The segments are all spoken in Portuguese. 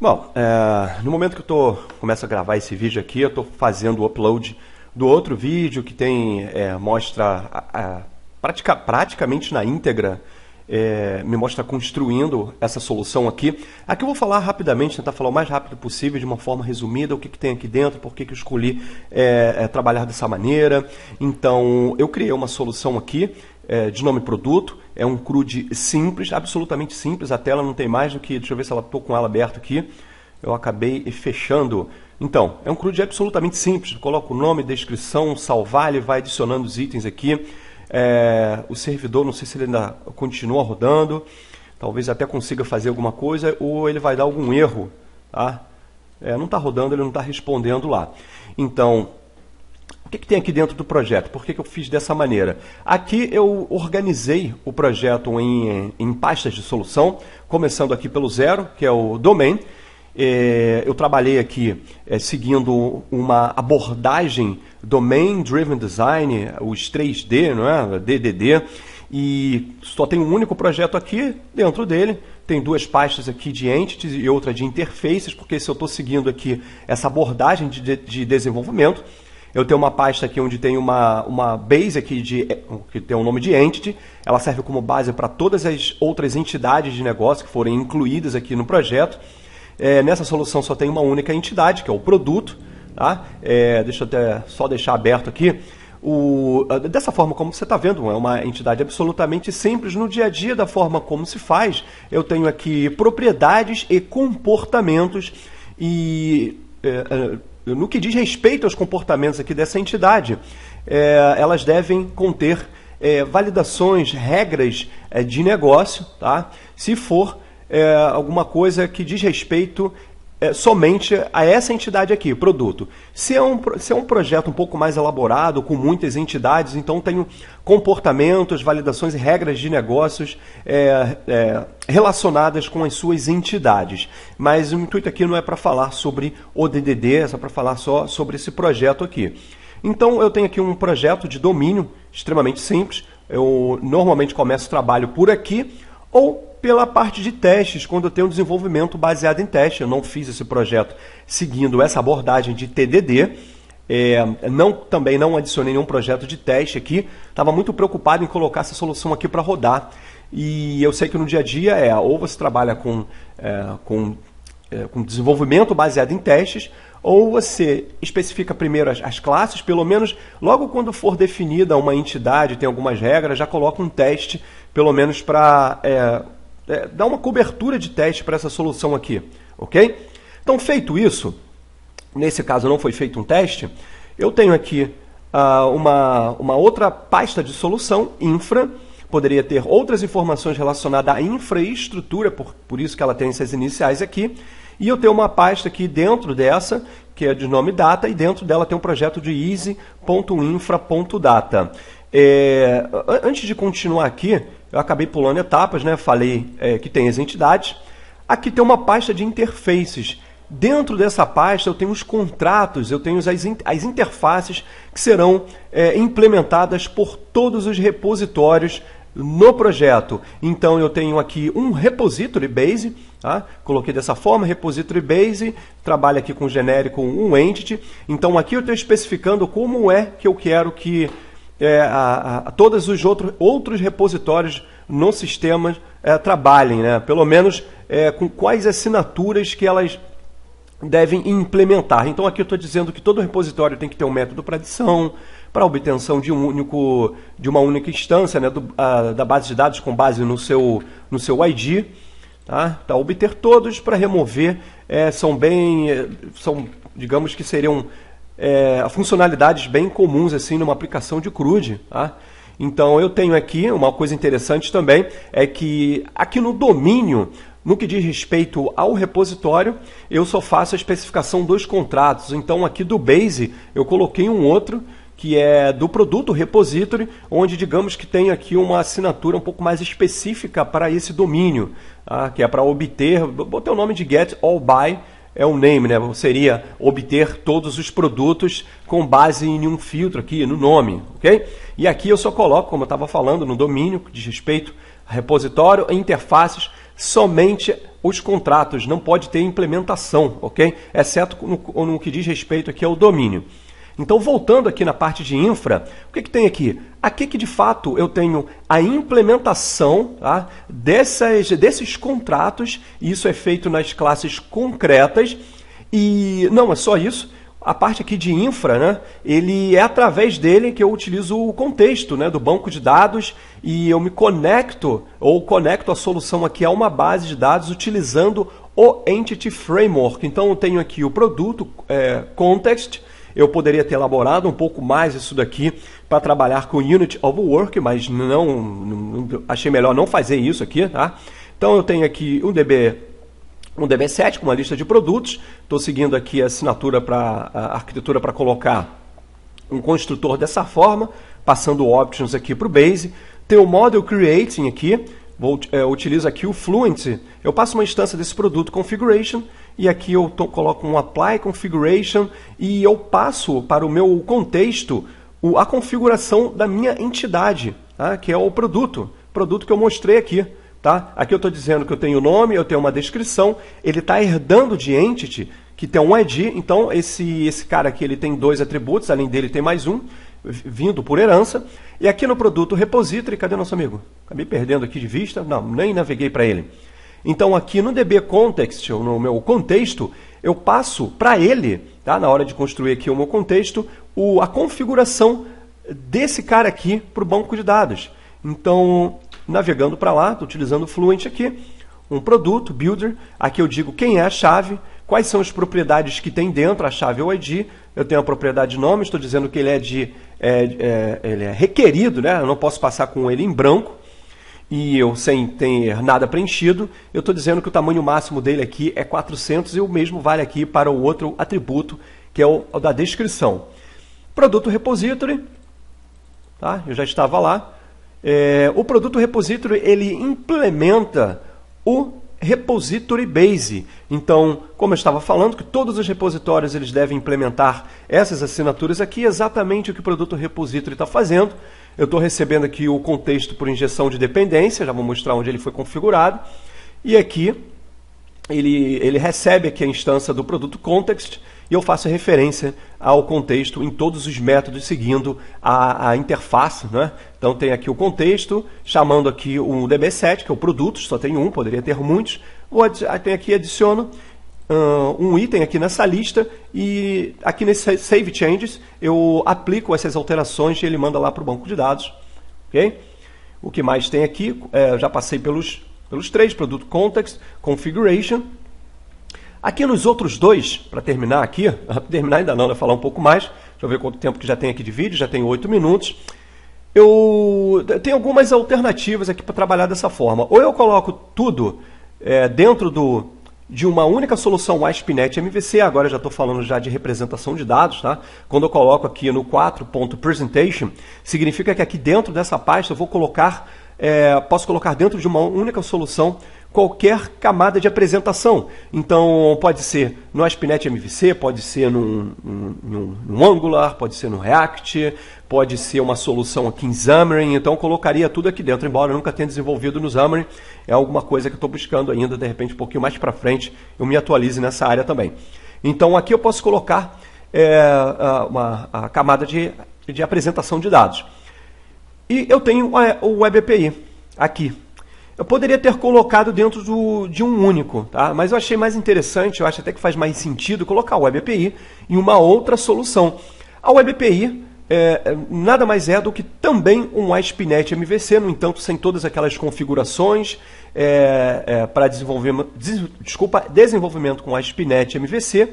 Bom, no momento que eu começo a gravar esse vídeo aqui, eu estou fazendo o upload do outro vídeo que tem, mostra praticamente na íntegra, me mostra construindo essa solução aqui. Aqui eu vou falar rapidamente, tentar falar o mais rápido possível, de uma forma resumida, o que tem aqui dentro, por que eu escolhi trabalhar dessa maneira. Então, eu criei uma solução aqui, de nome produto, é um CRUD simples, absolutamente simples, a tela não tem mais do que, deixa eu ver se ela estou com ela aberta aqui, eu acabei fechando. Então, é um CRUD absolutamente simples, coloco o nome, descrição, salvar, ele vai adicionando os itens aqui. O servidor, não sei se ele ainda continua rodando, talvez até consiga fazer alguma coisa, ou ele vai dar algum erro, tá? Não está rodando, ele não está respondendo lá. Então, o que tem aqui dentro do projeto? Por que eu fiz dessa maneira? Aqui eu organizei o projeto em pastas de solução, começando aqui pelo zero, que é o domain. Eu trabalhei aqui seguindo uma abordagem Domain Driven Design, os 3D, não é? DDD, e só tem um único projeto aqui dentro dele. Tem duas pastas aqui de entities e outra de interfaces, porque se eu estou seguindo aqui essa abordagem de desenvolvimento, eu tenho uma pasta aqui onde tem uma base aqui que tem o nome de entity, ela serve como base para todas as outras entidades de negócio que forem incluídas aqui no projeto. Nessa solução só tem uma única entidade, que é o produto. Tá? Deixa eu até só deixar aberto aqui. Dessa forma como você está vendo, é uma entidade absolutamente simples no dia a dia, da forma como se faz. Eu tenho aqui propriedades e comportamentos e no que diz respeito aos comportamentos aqui dessa entidade, elas devem conter validações, regras de negócio, tá? Se for alguma coisa que diz respeito somente a essa entidade aqui, produto. Se é um projeto um pouco mais elaborado, com muitas entidades, então tenho comportamentos, validações e regras de negócios relacionadas com as suas entidades. Mas o intuito aqui não é para falar sobre o DDD, é só para falar só sobre esse projeto aqui. Então eu tenho aqui um projeto de domínio extremamente simples. Eu normalmente começo o trabalho por aqui, ou pela parte de testes, quando eu tenho um desenvolvimento baseado em teste. Eu não fiz esse projeto seguindo essa abordagem de TDD, também não adicionei nenhum projeto de teste aqui, estava muito preocupado em colocar essa solução aqui para rodar, e eu sei que no dia a dia ou você trabalha com desenvolvimento baseado em testes, ou você especifica primeiro as classes, pelo menos logo quando for definida uma entidade, tem algumas regras, já coloca um teste, pelo menos para dar uma cobertura de teste para essa solução aqui, ok? Então, feito isso, nesse caso não foi feito um teste, eu tenho aqui uma outra pasta de solução, infra, poderia ter outras informações relacionadas à infraestrutura, por isso que ela tem essas iniciais aqui, e eu tenho uma pasta aqui dentro dessa, que é de nome data, e dentro dela tem um projeto de easy.infra.data. Antes de continuar aqui, eu acabei pulando etapas, né? Falei que tem as entidades. Aqui tem uma pasta de interfaces. Dentro dessa pasta eu tenho os contratos, eu tenho as interfaces que serão implementadas por todos os repositórios no projeto. Então eu tenho aqui um repository base, tá? Coloquei dessa forma, repository base, trabalho aqui com genérico um entity. Então aqui eu estou especificando como é que eu quero que todos os outros repositórios no sistema trabalhem, né? Pelo menos com quais assinaturas que elas devem implementar. Então aqui eu estou dizendo que todo repositório tem que ter um método para adição, para obtenção de uma única instância, né, da base de dados com base no seu ID, tá? Para obter todos, para remover, digamos que seriam funcionalidades bem comuns assim numa aplicação de CRUD, tá? Então eu tenho aqui uma coisa interessante também, é que aqui no domínio, no que diz respeito ao repositório, eu só faço a especificação dos contratos. Então aqui do Base eu coloquei um outro, que é do produto repository, onde digamos que tem aqui uma assinatura um pouco mais específica para esse domínio, tá? Que é para obter, botei o nome de get all by, é o name, né? Seria obter todos os produtos com base em um filtro aqui no nome, ok? E aqui eu só coloco, como eu estava falando, no domínio, que diz respeito a repositório e interfaces, somente os contratos, não pode ter implementação, ok? Exceto no que diz respeito aqui ao domínio. Então, voltando aqui na parte de infra, o que tem aqui? Aqui que, de fato, eu tenho a implementação, tá, desses contratos, e isso é feito nas classes concretas, e não é só isso. A parte aqui de infra, né, ele é através dele que eu utilizo o contexto, né, do banco de dados, e eu me conecto, ou conecto a solução aqui a uma base de dados utilizando o Entity Framework. Então, eu tenho aqui o produto Context. Eu poderia ter elaborado um pouco mais isso daqui para trabalhar com Unity of Work, mas não achei melhor não fazer isso aqui, tá? Então eu tenho aqui um DB7 com uma lista de produtos. Estou seguindo aqui a assinatura para a arquitetura para colocar um construtor dessa forma, passando options aqui para o Base. Tem o Model Creating aqui. Utilizo aqui o Fluent. Eu passo uma instância desse produto Configuration e aqui eu coloco um Apply Configuration e eu passo para o meu contexto a configuração da minha entidade, tá? Que é o produto que eu mostrei aqui. Tá? Aqui eu estou dizendo que eu tenho o nome, eu tenho uma descrição, ele está herdando de Entity, que tem um ID, então esse cara aqui ele tem 2 atributos, além dele tem mais um, vindo por herança. E aqui no produto Repository, cadê nosso amigo? Acabei perdendo aqui de vista, não, nem naveguei para ele. Então aqui no DB Context, ou no meu contexto, eu passo para ele, tá? Na hora de construir aqui o meu contexto, a configuração desse cara aqui para o banco de dados. Então, navegando para lá, estou utilizando o Fluent aqui, um produto, Builder, aqui eu digo quem é a chave, quais são as propriedades que tem dentro, a chave ou ID, eu tenho a propriedade nome, estou dizendo que ele ele é requerido, né? Eu não posso passar com ele em branco, e eu sem ter nada preenchido, eu estou dizendo que o tamanho máximo dele aqui é 400 e o mesmo vale aqui para o outro atributo, que é o da descrição. Produto Repository, tá? Eu já estava lá. O produto Repository ele implementa o Repository Base. Então, como eu estava falando, que todos os repositórios eles devem implementar essas assinaturas aqui, exatamente o que o produto Repository está fazendo. Eu estou recebendo aqui o contexto por injeção de dependência, já vou mostrar onde ele foi configurado. E aqui ele recebe aqui a instância do produto Context e eu faço referência ao contexto em todos os métodos seguindo a interface, né? Então tem aqui o contexto, chamando aqui o DB7, que é o produto, só tem um, poderia ter muitos. Tem aqui, adiciono um item aqui nessa lista e aqui nesse Save Changes eu aplico essas alterações e ele manda lá para o banco de dados. Okay? O que mais tem aqui, já passei pelos 3, Produto Context, Configuration. Aqui nos outros 2, para terminar aqui, terminar ainda não, né, falar um pouco mais, deixa eu ver quanto tempo que já tem aqui de vídeo, já tem 8 minutos. Eu tenho algumas alternativas aqui para trabalhar dessa forma. Ou eu coloco tudo dentro de uma única solução ASP.NET MVC, agora eu já estou falando já de representação de dados, tá? Quando eu coloco aqui no 4.presentation, significa que aqui dentro dessa pasta eu vou colocar, posso colocar dentro de uma única solução qualquer camada de apresentação. Então, pode ser no ASP.NET MVC, pode ser num Angular, pode ser no React, pode ser uma solução aqui em Xamarin. Então, eu colocaria tudo aqui dentro, embora eu nunca tenha desenvolvido no Xamarin. É alguma coisa que eu estou buscando ainda, de repente, um pouquinho mais para frente, eu me atualize nessa área também. Então, aqui eu posso colocar a camada de apresentação de dados. E eu tenho o Web API aqui. Eu poderia ter colocado dentro de um único, tá? Mas eu achei mais interessante, eu acho até que faz mais sentido colocar o Web API em uma outra solução. A Web API nada mais é do que também um ASP.NET MVC, no entanto, sem todas aquelas configurações para desenvolvimento com ASP.NET MVC.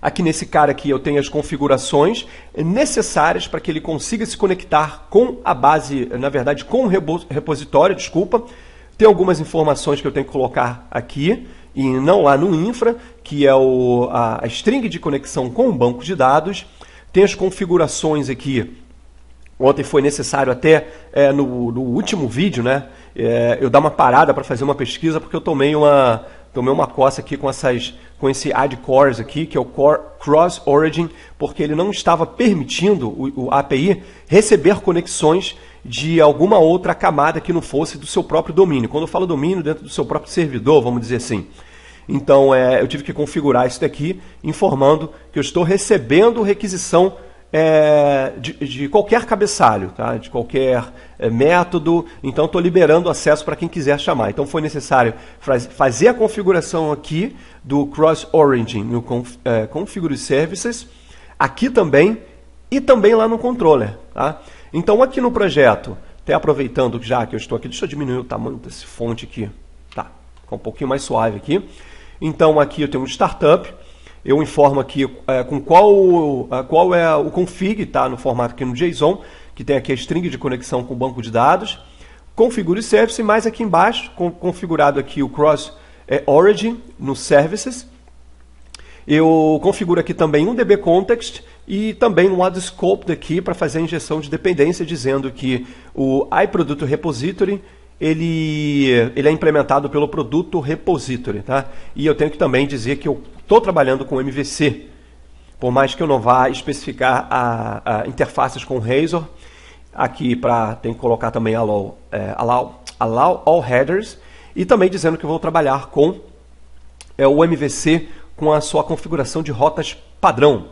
Aqui nesse cara aqui eu tenho as configurações necessárias para que ele consiga se conectar com a base, na verdade com o repositório, desculpa. Tem algumas informações que eu tenho que colocar aqui e não lá no infra, que é a string de conexão com o banco de dados. Tem as configurações aqui. Ontem foi necessário até no último vídeo, né? Eu dar uma parada para fazer uma pesquisa porque eu tomei uma coça aqui com esse add cores aqui, que é o core cross origin, porque ele não estava permitindo o API receber conexões de alguma outra camada que não fosse do seu próprio domínio. Quando eu falo domínio, dentro do seu próprio servidor, vamos dizer assim. Então, eu tive que configurar isso daqui, informando que eu estou recebendo requisição de qualquer cabeçalho, tá? De qualquer método. Então, estou liberando acesso para quem quiser chamar. Então, foi necessário fazer a configuração aqui do Cross Origin no Configure Services, aqui também, e também lá no controller. Tá? Então, aqui no projeto, até aproveitando já que eu estou aqui, deixa eu diminuir o tamanho desse fonte aqui. Tá, fica um pouquinho mais suave aqui. Então, aqui eu tenho um startup. Eu informo aqui com qual é o config, tá? No formato aqui no JSON, que tem aqui a string de conexão com o banco de dados. Configure Service, e mais aqui embaixo, configurado aqui o Cross Origin no Services. Eu configuro aqui também um DB Context e também um Add Scope aqui para fazer a injeção de dependência, dizendo que o iProduto Repository ele é implementado pelo Produto Repository. Tá? E eu tenho que também dizer que eu estou trabalhando com MVC, por mais que eu não vá especificar a interfaces com Razor. Aqui tem que colocar também allow all headers, e também dizendo que eu vou trabalhar com o MVC com a sua configuração de rotas padrão.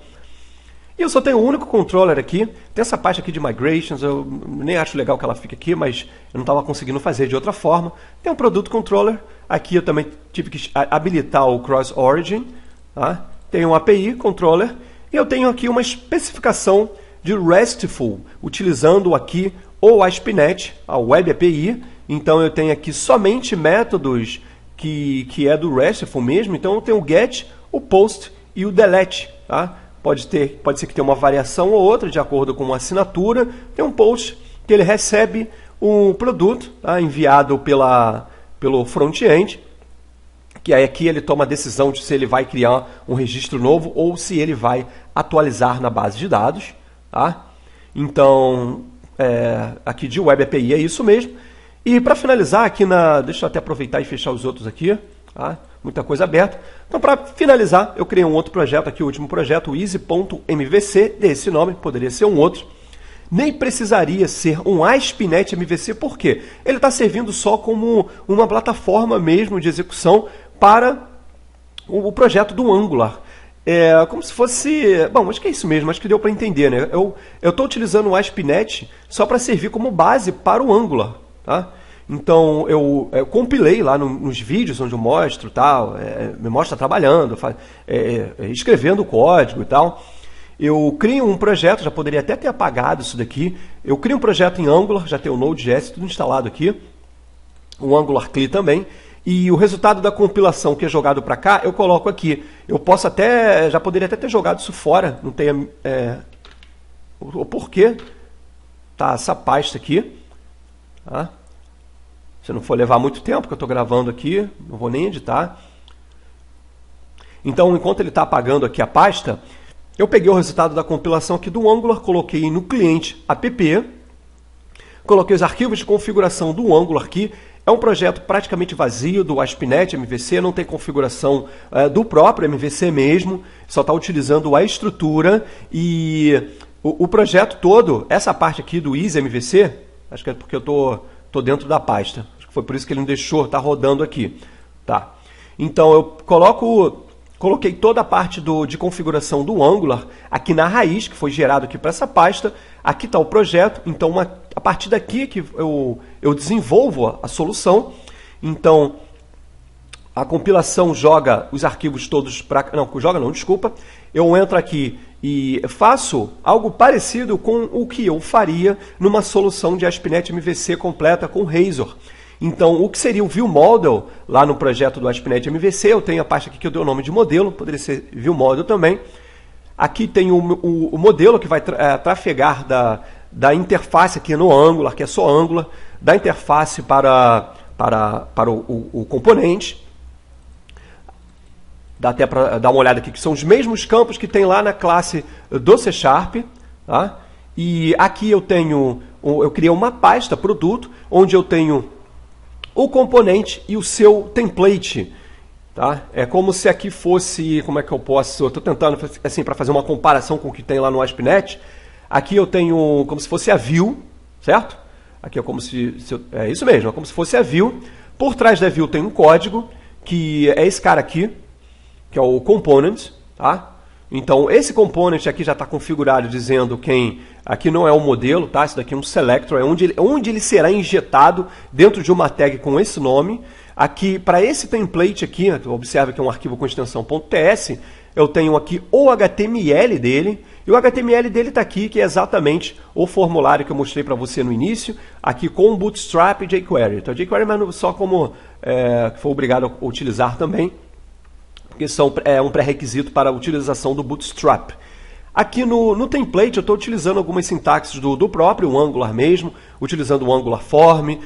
E eu só tenho um único controller aqui. Tem essa parte aqui de migrations, eu nem acho legal que ela fique aqui, mas eu não estava conseguindo fazer de outra forma. Tem um produto controller. Aqui eu também tive que habilitar o Cross Origin. Tá? Tem um API controller. E eu tenho aqui uma especificação de RESTful, utilizando aqui o ASP.NET, a Web API. Então eu tenho aqui somente métodos que é do RESTful mesmo. Então eu tenho o GET, o POST e o DELETE. Tá? Pode ser que tenha uma variação ou outra, de acordo com uma assinatura. Tem um POST que ele recebe um produto, tá? Enviado pelo front-end, que aí aqui ele toma a decisão de se ele vai criar um registro novo ou se ele vai atualizar na base de dados. Tá? Então, aqui de Web API é isso mesmo. E para finalizar aqui deixa eu até aproveitar e fechar os outros aqui. Tá? Muita coisa aberta. Então, para finalizar, eu criei um outro projeto aqui, o último projeto, o easy.mvc, desse nome, poderia ser um outro. Nem precisaria ser um ASP.NET MVC, por quê? Ele está servindo só como uma plataforma mesmo de execução para o projeto do Angular. Como se fosse... Bom, acho que é isso mesmo, acho que deu para entender, né? Eu estou utilizando o ASP.NET só para servir como base para o Angular, tá? Então, eu compilei lá nos vídeos onde eu mostro, tal, me mostra trabalhando, escrevendo código e tal. Eu crio um projeto, já poderia até ter apagado isso daqui. Eu crio um projeto em Angular, já tem o Node.js tudo instalado aqui. O Angular CLI também. E o resultado da compilação que é jogado para cá, eu coloco aqui. Eu posso já poderia até ter jogado isso fora, não tem o porquê. Tá essa pasta aqui, tá? Se não for levar muito tempo, que eu estou gravando aqui, não vou nem editar. Então, enquanto ele está apagando aqui a pasta, eu peguei o resultado da compilação aqui do Angular, coloquei no cliente app, coloquei os arquivos de configuração do Angular aqui. É um projeto praticamente vazio do ASP.NET MVC, não tem configuração do próprio MVC mesmo, só está utilizando a estrutura. E o projeto todo, essa parte aqui do Easy MVC, acho que é porque eu estou dentro da pasta. Foi por isso que ele não deixou estar rodando aqui. Tá. Então, eu coloquei toda a parte de configuração do Angular aqui na raiz, que foi gerado aqui para essa pasta. Aqui está o projeto. Então, a partir daqui que eu desenvolvo a solução. Então, a compilação joga os arquivos todos para... Não, joga não, desculpa. Eu entro aqui e faço algo parecido com o que eu faria numa solução de ASP.NET MVC completa com Razor. Então, o que seria o View Model lá no projeto do ASP.NET MVC, eu tenho a parte aqui que eu dei o nome de modelo, poderia ser View Model também. Aqui tem o modelo que vai trafegar da interface aqui no Angular, que é só Angular, da interface para o componente. Dá até para dar uma olhada aqui, que são os mesmos campos que tem lá na classe do C#. Tá? E aqui eu criei uma pasta, produto, onde eu tenho o componente e o seu template. Tá? É como se aqui fosse, como é que eu posso, eu estou tentando, assim, para fazer uma comparação com o que tem lá no ASP.NET, aqui eu tenho como se fosse a view, certo? Aqui é como é isso mesmo, é como se fosse a view. Por trás da view tem um código, que é esse cara aqui, que é o component, tá? Então, esse component aqui já está configurado dizendo aqui não é o modelo, tá? Isso daqui é um selector, é onde ele será injetado dentro de uma tag com esse nome. Aqui, para esse template aqui, observa que é um arquivo com extensão .ts, eu tenho aqui o HTML dele, e o HTML dele está aqui, que é exatamente o formulário que eu mostrei para você no início, aqui com Bootstrap e jQuery. Então, jQuery, mas só como foi obrigado a utilizar também, porque é um pré-requisito para a utilização do Bootstrap. Aqui no template eu estou utilizando algumas sintaxes do próprio Angular mesmo, utilizando o Angular Form,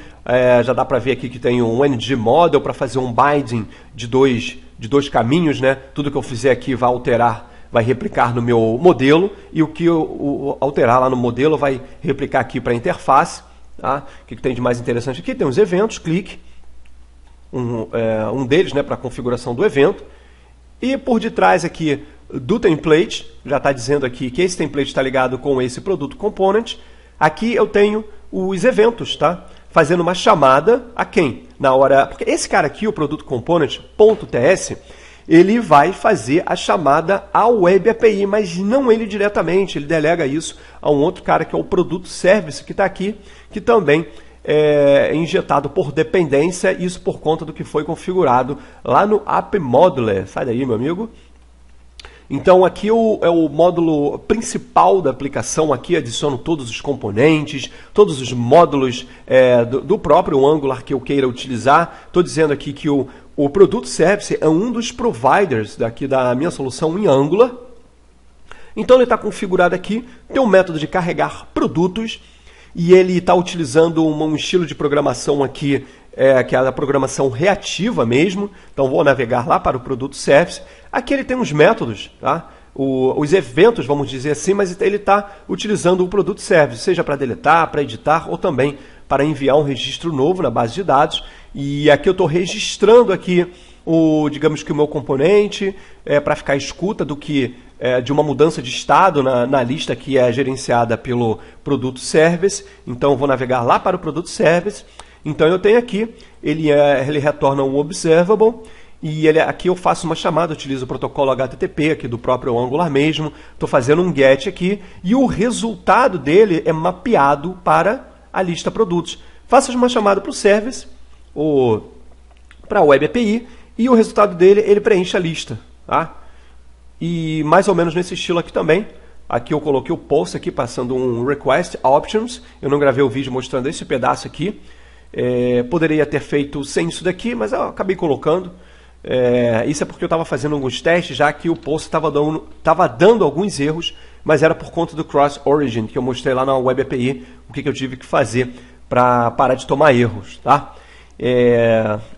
já dá para ver aqui que tem um ng-model para fazer um binding de dois caminhos, né? Tudo que eu fizer aqui vai alterar, vai replicar no meu modelo, e o que eu alterar lá no modelo vai replicar aqui para a interface. Tá? O que tem de mais interessante aqui? Tem os eventos, clique, um deles, né, para a configuração do evento. E por detrás aqui do template, já está dizendo aqui que esse template está ligado com esse produto component. Aqui eu tenho os eventos, tá? Fazendo uma chamada a quem? Na hora, porque esse cara aqui, o produto component.ts, ele vai fazer a chamada ao Web API, mas não ele diretamente, ele delega isso a um outro cara que é o produto service que está aqui, que também é injetado por dependência, isso por conta do que foi configurado lá no app moduler. Sai daí, meu amigo. Então aqui é o módulo principal da aplicação, aqui adiciono todos os componentes, todos os módulos do próprio Angular que eu queira utilizar. Estou dizendo aqui que o produto service é um dos providers daqui da minha solução em Angular. Então ele está configurado aqui, tem um método de carregar produtos, e ele está utilizando um estilo de programação aqui, que é a programação reativa mesmo. Então vou navegar lá para o produto service. Aqui ele tem uns métodos, tá? Os eventos, vamos dizer assim, mas ele está utilizando o produto service, seja para deletar, para editar ou também para enviar um registro novo na base de dados. E aqui eu estou registrando aqui digamos que o meu componente para ficar escuta do que de uma mudança de estado na lista que é gerenciada pelo produto service. Então eu vou navegar lá para o produto service. Então eu tenho aqui, ele retorna um observable, e aqui eu faço uma chamada, utilizo o protocolo HTTP aqui do próprio Angular mesmo, estou fazendo um get aqui, e o resultado dele é mapeado para a lista produtos. Faço uma chamada para o service, ou para a Web API, e o resultado dele, ele preenche a lista. Tá? E mais ou menos nesse estilo aqui também. Aqui eu coloquei o post aqui, passando um request options. Eu não gravei o vídeo mostrando esse pedaço aqui. Poderia ter feito sem isso daqui, mas eu acabei colocando. Isso é porque eu estava fazendo alguns testes, já que o post estava dando alguns erros, mas era por conta do Cross Origin, que eu mostrei lá na Web API, o que eu tive que fazer para parar de tomar erros. Tá?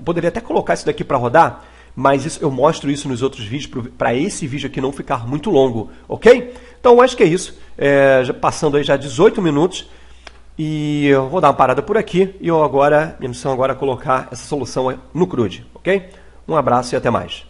Poderia até colocar isso daqui para rodar, mas eu mostro isso nos outros vídeos, para esse vídeo aqui não ficar muito longo, ok? Então, acho que é isso. Já passando aí já 18 minutos, e eu vou dar uma parada por aqui, e minha missão agora é colocar essa solução no CRUD, ok? Um abraço e até mais.